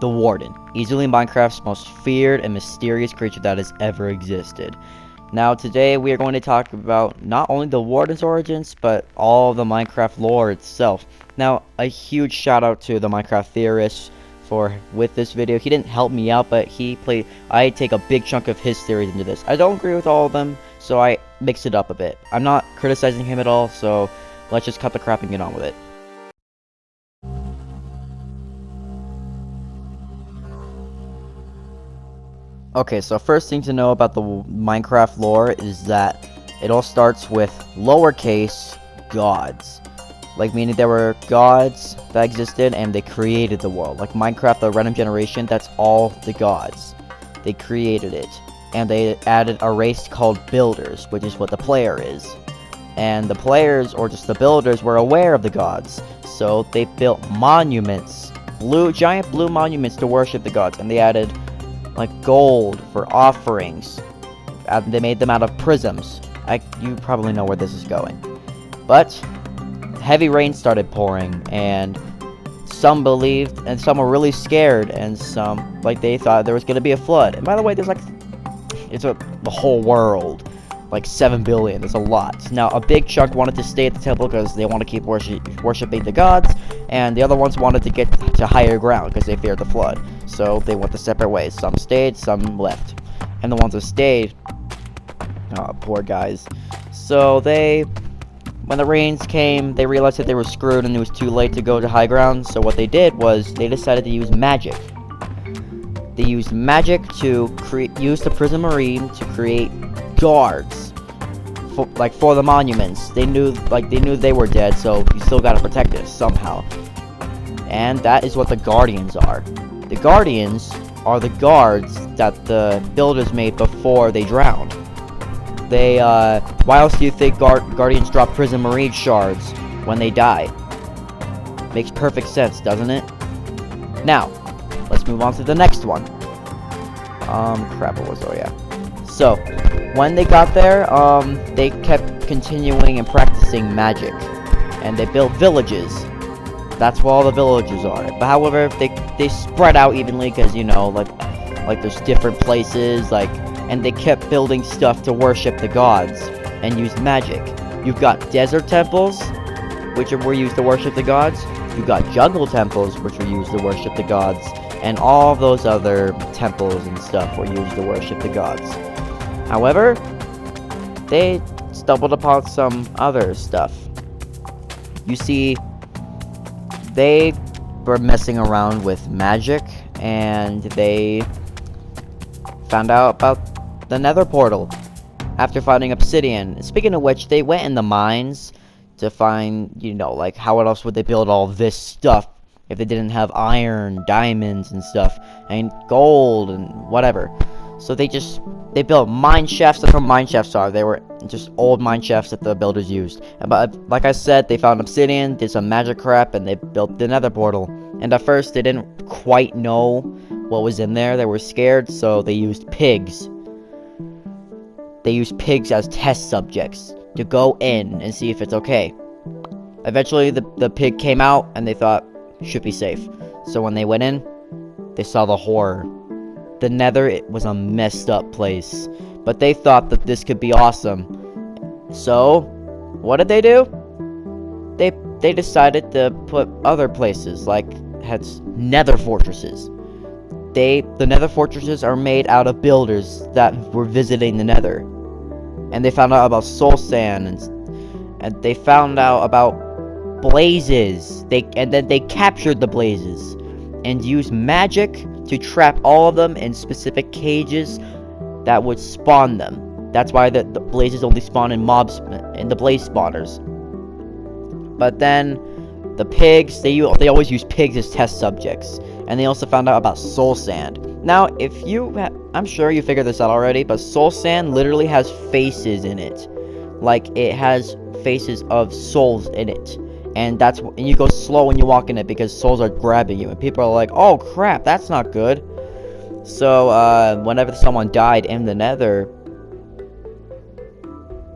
The Warden, easily Minecraft's most feared and mysterious creature that has ever existed. Now today we are going to talk about not only the Warden's origins, but all of the Minecraft lore itself. Now, a huge shout out to the Minecraft theorist with this video. He didn't help me out, but I take a big chunk of his theories into this. I don't agree with all of them, so I mix it up a bit. I'm not criticizing him at all, so let's just cut the crap and get on with it. Okay, so first thing to know about the Minecraft lore is that it all starts with lowercase gods. Like, meaning there were gods that existed and they created the world. Like Minecraft, the random generation, that's all the gods. They created it. And they added a race called builders, which is what the player is. And the players, or just the builders, were aware of the gods. So they built monuments. Giant blue monuments to worship the gods. And they added like gold for offerings. They made them out of prisms. You probably know where this is going. But heavy rain started pouring, and some believed, and some were really scared, and some, like, they thought there was going to be a flood. And by the way, there's the whole world, like 7 billion. There's a lot. Now, a big chunk wanted to stay at the temple because they want to keep worshiping the gods, and the other ones wanted to get to higher ground because they feared the flood. So they went the separate ways. Some stayed, some left. And the ones that stayed, oh, poor guys. So when the rains came, they realized that they were screwed and it was too late to go to high ground. So what they did was they decided to use magic. They used magic to use the prism marine to create guards for the monuments. They knew they were dead, so you still gotta protect it somehow. And that is what the guardians are. The guardians are the guards that the builders made before they drowned. Why else do you think guardians drop prism marine shards when they die? Makes perfect sense, doesn't it? Now, let's move on to the next one. So, when they got there, they kept continuing and practicing magic. And they built villages. That's where all the villages are. But however, they spread out evenly because, you know, like there's different places, and they kept building stuff to worship the gods and use magic. You've got desert temples, which were used to worship the gods. You've got jungle temples, which were used to worship the gods. And all those other temples and stuff were used to worship the gods. However, they stumbled upon some other stuff. You see, they were messing around with magic, and they found out about the nether portal after finding obsidian. Speaking of which, they went in the mines to find, you know, like, how else would they build all this stuff if they didn't have iron, diamonds and stuff, and gold and whatever. So they built mine shafts. That's what mine shafts are. They were just old mine shafts that the builders used. But like I said, they found obsidian, did some magic crap, and they built the nether portal. And at first, they didn't quite know what was in there. They were scared, so they used pigs. They used pigs as test subjects to go in and see if it's okay. Eventually, the pig came out, and they thought, should be safe. So when they went in, they saw the horror. The nether, it was a messed up place. But they thought that this could be awesome. So, what did they do? They decided to put other places, like nether fortresses. The nether fortresses are made out of builders that were visiting the nether. And they found out about soul sand, and they found out about blazes. And then they captured the blazes and used magic to trap all of them in specific cages that would spawn them. That's why the blazes only spawn in in the blaze spawners. But then the pigs, they always use pigs as test subjects. And they also found out about soul sand. Now, I'm sure you figured this out already, but soul sand literally has faces in it. Like, it has faces of souls in it. And you go slow when you walk in it because souls are grabbing you. And people are like, oh crap, that's not good. So, whenever someone died in the nether,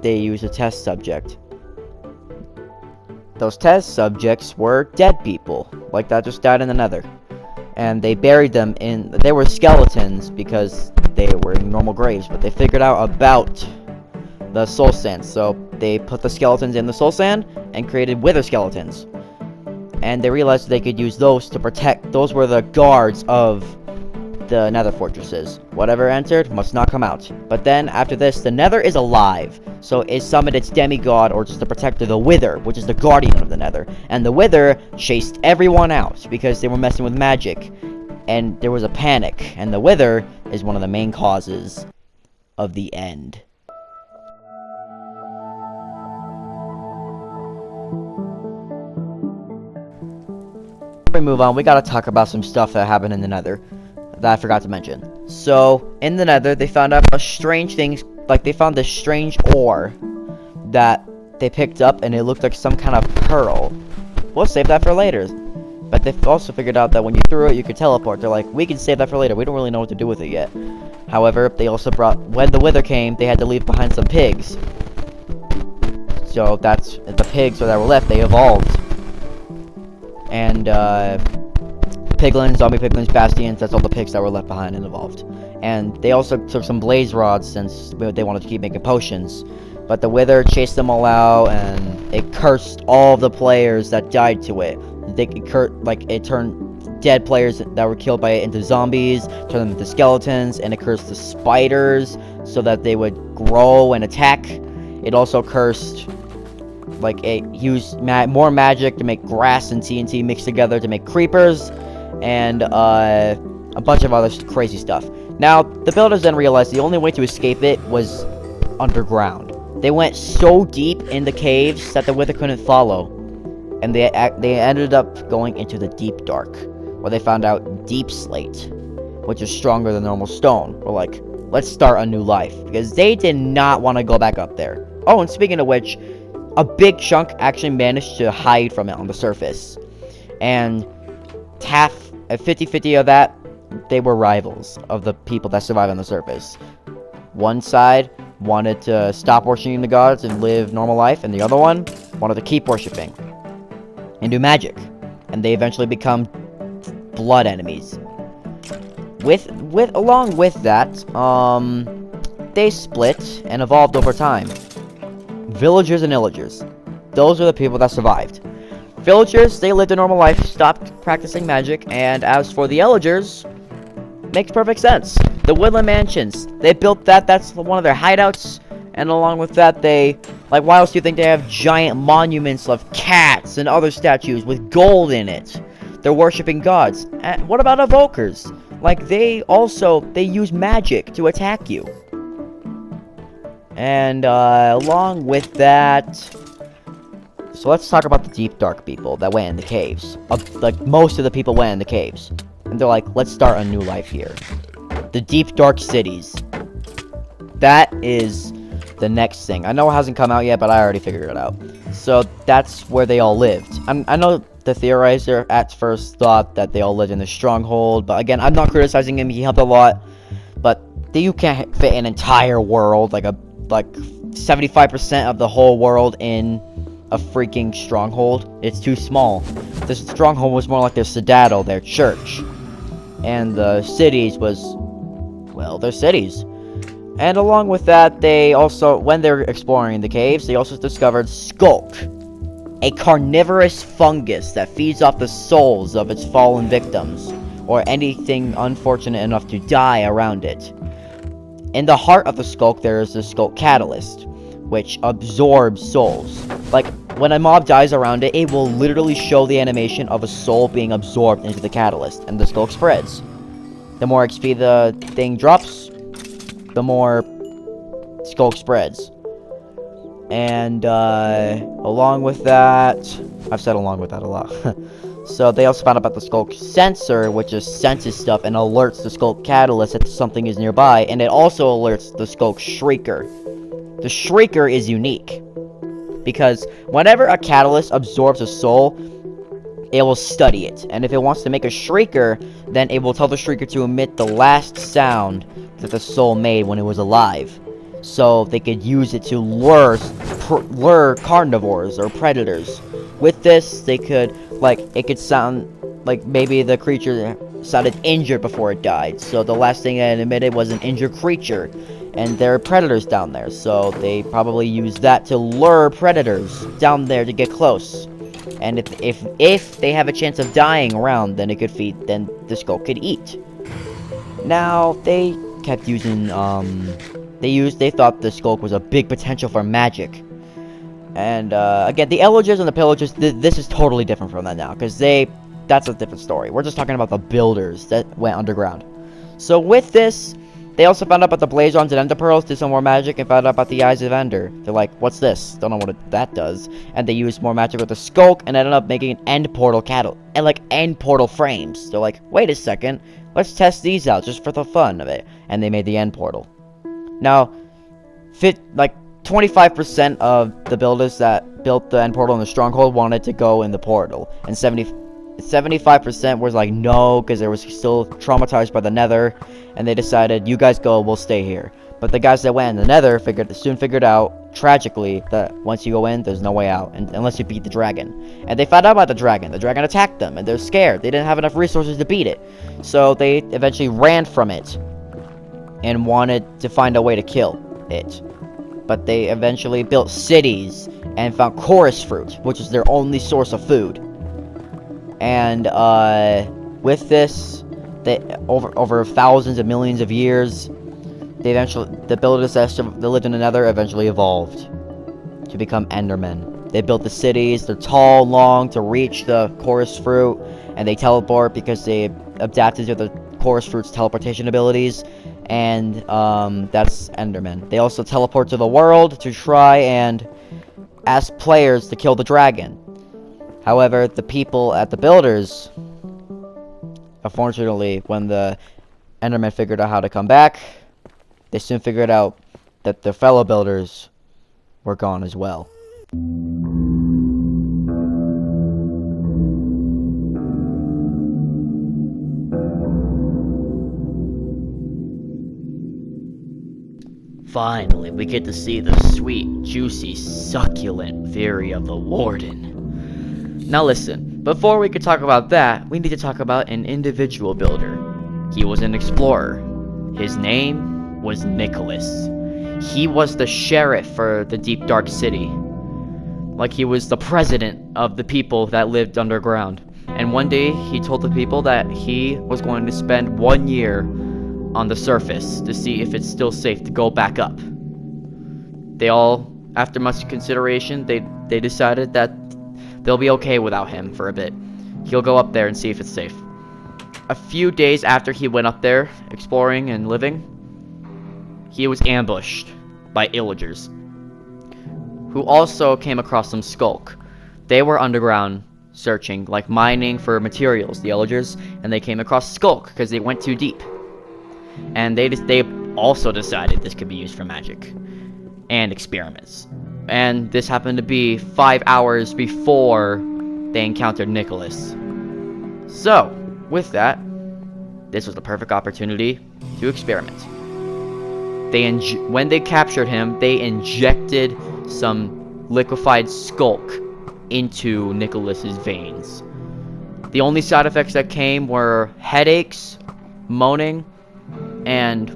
they used a test subject. Those test subjects were dead people, like that just died in the nether. and they buried them in. They were skeletons because they were in normal graves, but they figured out about the soul sand, so they put the skeletons in the soul sand and created wither skeletons. And they realized they could use those to protect. Those were the guards of the nether fortresses. Whatever entered must not come out. But then after this, the nether is alive, so it summoned its demigod, or just the protector, the wither, which is the guardian of the nether. And the wither chased everyone out because they were messing with magic, and there was a panic. And the wither is one of the main causes of the end. Before we move on, we gotta talk about some stuff that happened in the nether that I forgot to mention. So, in the nether, they found out a strange things, like they found this strange ore that they picked up, and it looked like some kind of pearl. We'll save that for later. But they've also figured out that when you threw it, you could teleport. They're like, we can save that for later. We don't really know what to do with it yet. However, they also brought, when the wither came, they had to leave behind some pigs. So that's, the pigs that were left, they evolved. And, piglins, zombie piglins, bastions, that's all the pigs that were left behind and evolved. And they also took some blaze rods since they wanted to keep making potions. But the wither chased them all out, and it cursed all of the players that died to it. It turned dead players that were killed by it into zombies, turned them into skeletons, and it cursed the spiders so that they would grow and attack. It also cursed, like, it used more magic to make grass and TNT mixed together to make creepers, and a bunch of other crazy stuff. Now, the builders then realized the only way to escape it was underground. They went so deep in the caves that the wither couldn't follow, and they ended up going into the deep dark, where they found out deep slate, which is stronger than normal stone. We're like, let's start a new life, because they did not want to go back up there. Oh, and speaking of which, a big chunk actually managed to hide from it on the surface, and half, 50-50 of that, they were rivals of the people that survived on the surface. One side wanted to stop worshiping the gods and live normal life, and the other one wanted to keep worshiping and do magic, and they eventually become blood enemies. Along with that, they split and evolved over time. Villagers and illagers, those are the people that survived. Villagers, they lived a normal life, stopped practicing magic, and as for the illagers, makes perfect sense. The woodland mansions, they built that's one of their hideouts, and along with that, like, why else do you think they have giant monuments of cats and other statues with gold in it? They're worshipping gods. And what about evokers? Like, they use magic to attack you. And, along with that, so let's talk about the deep dark people that went in the caves. Like, most of the people went in the caves. And they're like, let's start a new life here. The deep dark cities. That is the next thing. I know it hasn't come out yet, but I already figured it out. So that's where they all lived. I know the theorizer at first thought that they all lived in the stronghold, but again, I'm not criticizing him. He helped a lot. But you can't fit an entire world, like 75% of the whole world in a freaking stronghold. It's too small. The stronghold was more like their citadel, their church. And the cities was, well, their cities. And along with that, they also, when they're exploring the caves, they also discovered skulk, a carnivorous fungus that feeds off the souls of its fallen victims, or anything unfortunate enough to die around it. In the heart of the skulk, there is the skulk catalyst, which absorbs souls. Like, when a mob dies around it, it will literally show the animation of a soul being absorbed into the catalyst, and the skulk spreads. The more XP the thing drops, the more skulk spreads. And, along with that, I've said along with that a lot. So they also found out about the skulk sensor, which just senses stuff and alerts the skulk catalyst that something is nearby, and it also alerts the skulk shrieker. The shrieker is unique, because whenever a catalyst absorbs a soul, it will study it, and if it wants to make a shrieker, then it will tell the shrieker to emit the last sound that the soul made when it was alive, so they could use it to lure carnivores or predators. With this, they could, like, it could sound like maybe the creature sounded injured before it died. So the last thing it emitted was an injured creature. And there are predators down there, so they probably use that to lure predators down there to get close. And if they have a chance of dying around, then it could feed. Then the skull could eat. Now they kept using. They thought the skulk was a big potential for magic. And again, the Ellagers and the Pillagers. This is totally different from that now, because that's a different story. We're just talking about the builders that went underground. So with this. They also found out about the Blazons and Ender Pearls, did some more magic, and found out about the Eyes of Ender. They're like, what's this? Don't know what that does. And they used more magic with the Skulk, and ended up making an end portal end portal frames. They're like, wait a second, let's test these out, just for the fun of it. And they made the end portal. Now, 25% of the builders that built the end portal in the Stronghold wanted to go in the portal. And 75% was like, no, because they were still traumatized by the Nether, and they decided, you guys go, we'll stay here. But the guys that went in the Nether soon figured out, tragically, that once you go in, there's no way out, unless you beat the dragon. And they found out about the dragon. The dragon attacked them, and they're scared. They didn't have enough resources to beat it. So they eventually ran from it, and wanted to find a way to kill it. But they eventually built cities, and found chorus fruit, which is their only source of food. And with this, over thousands of millions of years, the builders that lived in the Nether eventually evolved to become Endermen. They built the cities. They're tall, long to reach the chorus fruit, and they teleport because they adapted to the chorus fruit's teleportation abilities. And that's Endermen. They also teleport to the world to try and ask players to kill the dragon. However, the people at the builders, unfortunately, when the Endermen figured out how to come back, they soon figured out that their fellow builders were gone as well. Finally, we get to see the sweet, juicy, succulent theory of the Warden. Now listen, before we could talk about that, we need to talk about an individual builder. He was an explorer. His name was Nicholas. He was the sheriff for the Deep Dark City. Like he was the president of the people that lived underground. And one day, he told the people that he was going to spend 1 year on the surface to see if it's still safe to go back up. They all, after much consideration, they decided that they'll be okay without him for a bit. He'll go up there and see if it's safe. A few days after he went up there, exploring and living, he was ambushed by Illagers, who also came across some skulk. They were underground searching, like mining for materials, the Illagers, and they came across skulk because they went too deep. And they also decided this could be used for magic and experiments. And this happened to be 5 hours before they encountered Nicholas. So, with that, this was the perfect opportunity to experiment. When they captured him, they injected some liquefied skulk into Nicholas's veins. The only side effects that came were headaches, moaning, and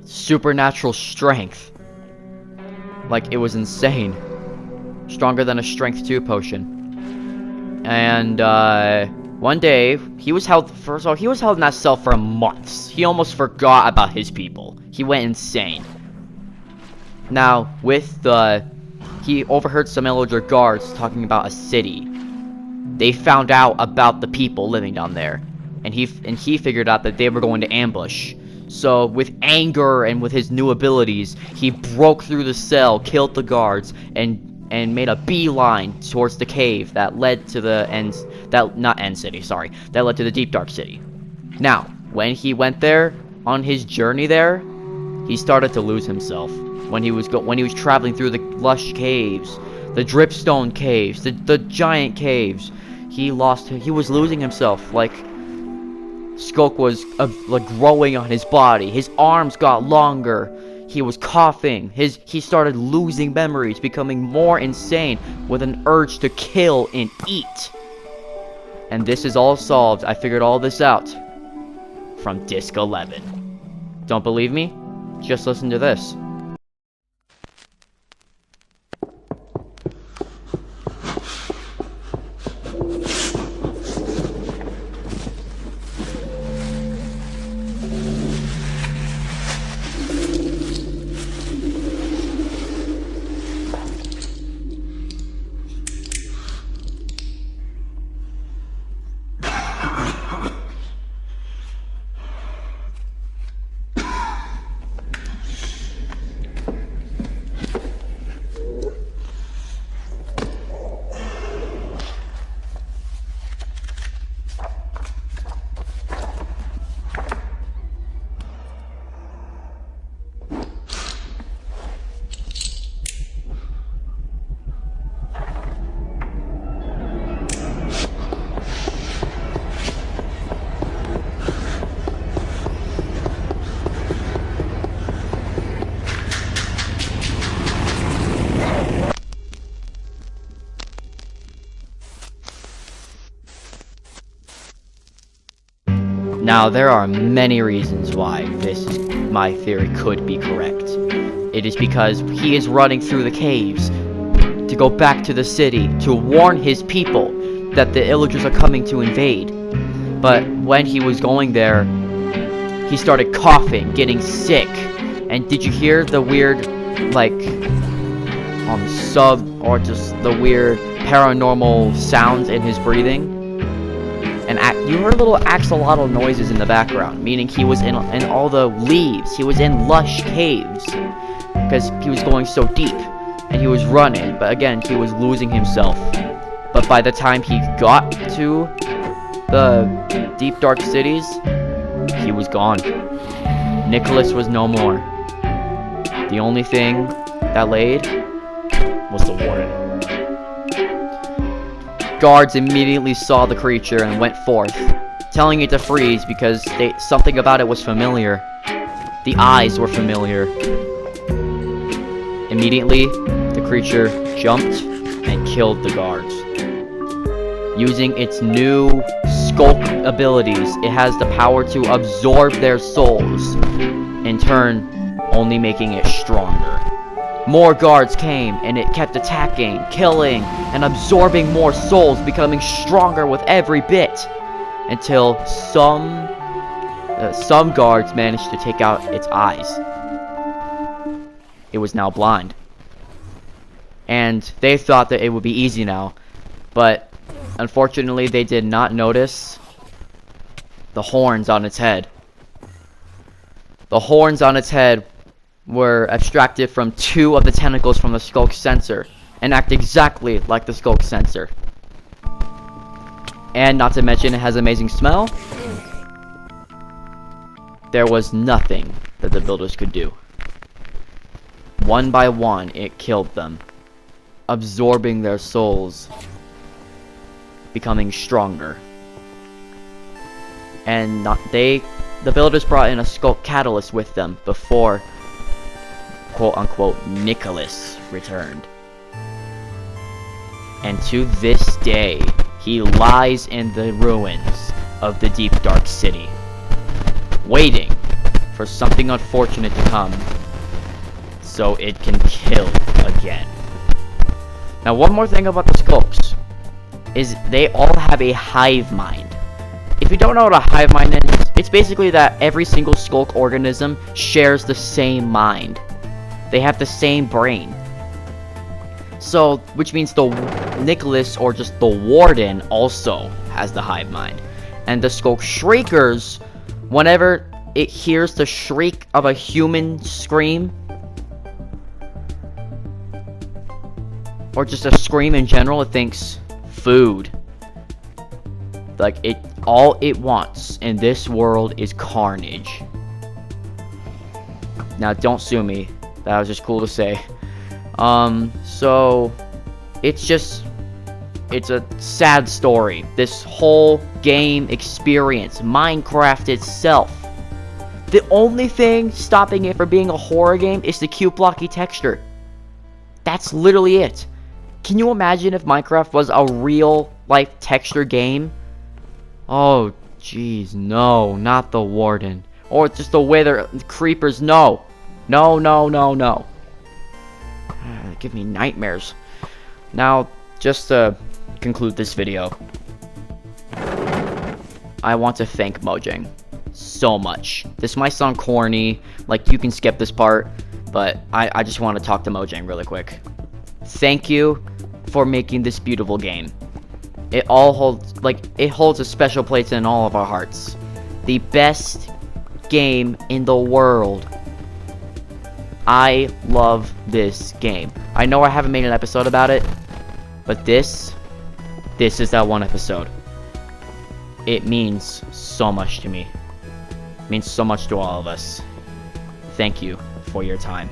supernatural strength. Like, it was insane. Stronger than a strength 2 potion. And one day he was held in that cell for months. He almost forgot about his people. He went insane. Now, he overheard some Illager guards talking about a city. They found out about the people living down there, and he figured out that they were going to ambush. So, with anger and with his new abilities, he broke through the cell, killed the guards, and made a beeline towards the cave that led to the that led to the Deep Dark City. Now, when he went there, on his journey there, he started to lose himself. When he was traveling through the lush caves, the dripstone caves, the giant caves, he was losing himself. Like, skulk was like growing on his body. His arms got longer. He was coughing. He started losing memories, becoming more insane with an urge to kill and eat. And this is all solved. I figured all this out from Disc 11. Don't believe me? Just listen to this. Now, there are many reasons why my theory could be correct. It is because he is running through the caves to go back to the city to warn his people that the illagers are coming to invade. But when he was going there, he started coughing, getting sick. And did you hear the weird, like, or just the weird paranormal sounds in his breathing? And you heard little axolotl noises in the background, meaning he was in all the leaves. He was in lush caves because he was going so deep, and he was running. But again, he was losing himself. But by the time he got to the deep dark cities, he was gone. Nicholas was no more. The only thing that laid was the Warden. Guards immediately saw the creature and went forth, telling it to freeze because something about it was familiar. The eyes were familiar. Immediately, the creature jumped and killed the guards. Using its new skulk abilities, it has the power to absorb their souls, in turn, only making it stronger. More guards came, and it kept attacking, killing, and absorbing more souls, becoming stronger with every bit, until some guards managed to take out its eyes. It was now blind. And they thought that it would be easy now, but unfortunately they did not notice the horns on its head. The horns on its head were abstracted from 2 of the tentacles from the skulk sensor and act exactly like the skulk sensor. And not to mention it has amazing smell. There was nothing that the builders could do. One by one, it killed them, absorbing their souls, becoming stronger. And the builders brought in a skulk catalyst with them before quote-unquote Nicholas returned. And to this day, he lies in the ruins of the deep dark city, waiting for something unfortunate to come so it can kill again. Now, one more thing about the skulks is they all have a hive mind. If you don't know what a hive mind is, it's basically that every single skulk organism shares the same mind. They have the same brain. So, which means the Nicholas, or just the Warden, also has the hive mind. And the skulk shriekers, whenever it hears the shriek of a human scream, or just a scream in general, it thinks food. Like, all it wants in this world is carnage. Now, don't sue me. That was just cool to say. So it's a sad story. This whole game experience, Minecraft itself, the only thing stopping it from being a horror game is the cute blocky texture. That's literally it. Can you imagine if Minecraft was a real life texture game Oh, jeez, no, not the Warden. Or just the wither creepers, no. No, no, no, no. Give me nightmares. Now, just to conclude this video, I want to thank Mojang so much. This might sound corny, like you can skip this part, but I just want to talk to Mojang really quick. Thank you for making this beautiful game. It holds a special place in all of our hearts. The best game in the world. I love this game. I know I haven't made an episode about it, but this is that one episode. It means so much to me. It means so much to all of us. Thank you for your time.